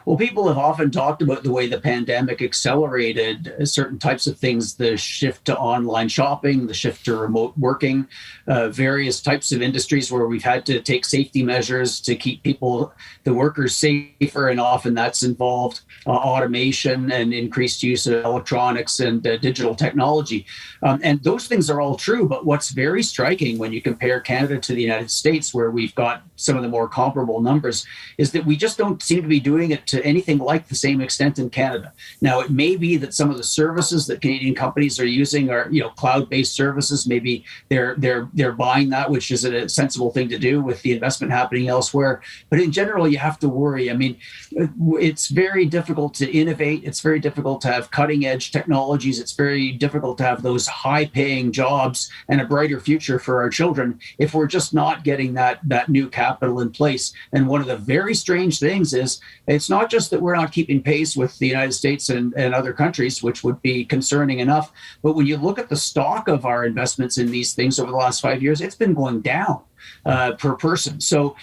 Well, people have often talked about the way the pandemic accelerated certain types of things, the shift to online shopping, the shift to remote working, various types of industries where we've had to take safety measures to keep the workers safer, and often that's involved automation and increased use of electronics and digital technology. And those things are all true, but what's very striking when you compare Canada to the United States, where we've got some of the more comparable numbers, is that we just don't seem to be doing it to anything like the same extent in Canada. Now, it may be that some of the services that Canadian companies are using are, cloud-based services. Maybe they're buying that, which is a sensible thing to do with the investment happening elsewhere. But in general, you have to worry. I mean, it's very difficult to innovate. It's very difficult to have cutting-edge technologies. It's very difficult to have those high-paying jobs and a brighter future for our children if we're just not getting that new capital in place. And one of the very strange things is it's not just that we're not keeping pace with the United States and other countries, which would be concerning enough, but when you look at the stock of our investments in these things over the last 5 years, it's been going down per person. So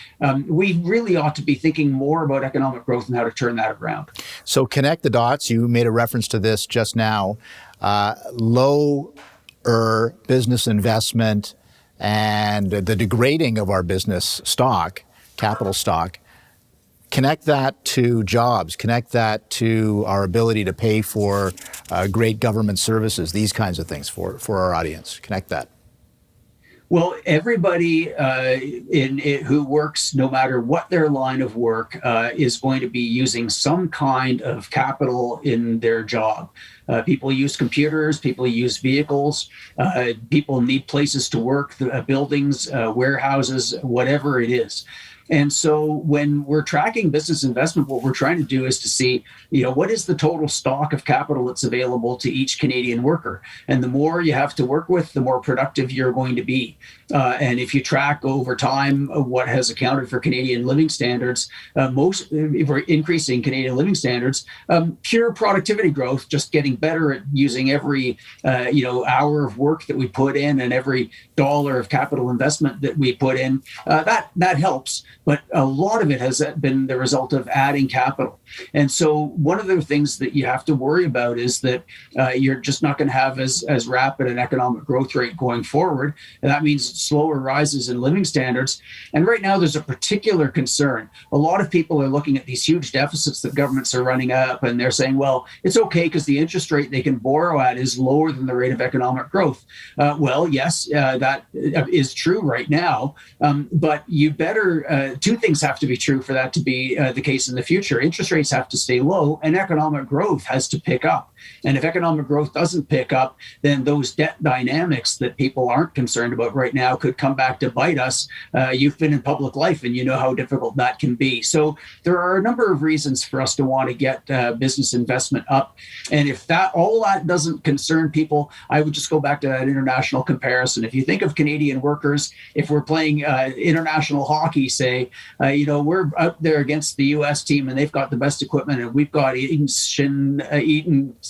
we really ought to be thinking more about economic growth and how to turn that around. So connect the dots. You made a reference to this just now. Lower business investment and the degrading of our business stock, capital stock. Connect that to jobs, connect that to our ability to pay for great government services, these kinds of things for our audience. Connect that. Well, everybody who works, no matter what their line of work, is going to be using some kind of capital in their job. People use computers, people use vehicles, people need places to work, buildings, warehouses, whatever it is. And so when we're tracking business investment, what we're trying to do is to see, what is the total stock of capital that's available to each Canadian worker? And the more you have to work with, the more productive you're going to be. And if you track over time what has accounted for Canadian living standards, for increasing Canadian living standards, pure productivity growth, just getting better at using every hour of work that we put in and every dollar of capital investment that we put in, that helps. But a lot of it has been the result of adding capital. And so one of the things that you have to worry about is that you're just not going to have as rapid an economic growth rate going forward. And that means slower rises in living standards. And right now, there's a particular concern. A lot of people are looking at these huge deficits that governments are running up, and they're saying, well, it's okay because the interest rate they can borrow at is lower than the rate of economic growth. Well, yes, that is true right now. But you better, two things have to be true for that to be the case in the future. Interest rates have to stay low and economic growth has to pick up. And if economic growth doesn't pick up, then those debt dynamics that people aren't concerned about right now could come back to bite us. You've been in public life and you know how difficult that can be. So there are a number of reasons for us to want to get business investment up. And if all that doesn't concern people, I would just go back to that international comparison. If you think of Canadian workers, if we're playing international hockey, say, we're out there against the U.S. team and they've got the best equipment and we've got Eaton's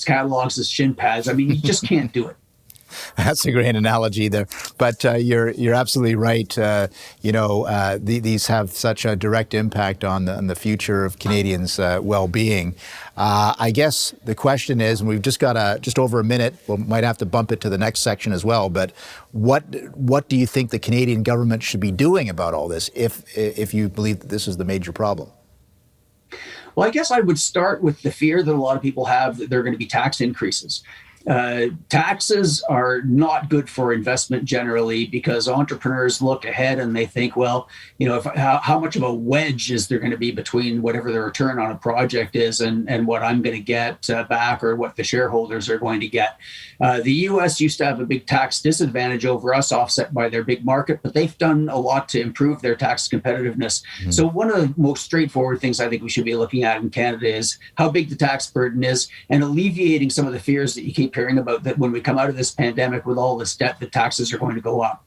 catalogs as shin pads. I mean, you just can't do it. That's a great analogy there, but you're absolutely right. These have such a direct impact on the future of Canadians' well-being. I guess the question is, and we've just got just over a minute. We might have to bump it to the next section as well. But what do you think the Canadian government should be doing about all this, if you believe that this is the major problem? Well, I guess I would start with the fear that a lot of people have that there are going to be tax increases. Taxes are not good for investment generally because entrepreneurs look ahead and they think, well, how much of a wedge is there going to be between whatever the return on a project is and what I'm going to get back or what the shareholders are going to get. The U.S. used to have a big tax disadvantage over us, offset by their big market, but they've done a lot to improve their tax competitiveness. Mm-hmm. So one of the most straightforward things I think we should be looking at in Canada is how big the tax burden is and alleviating some of the fears that you keep hearing about that when we come out of this pandemic with all this debt, the taxes are going to go up.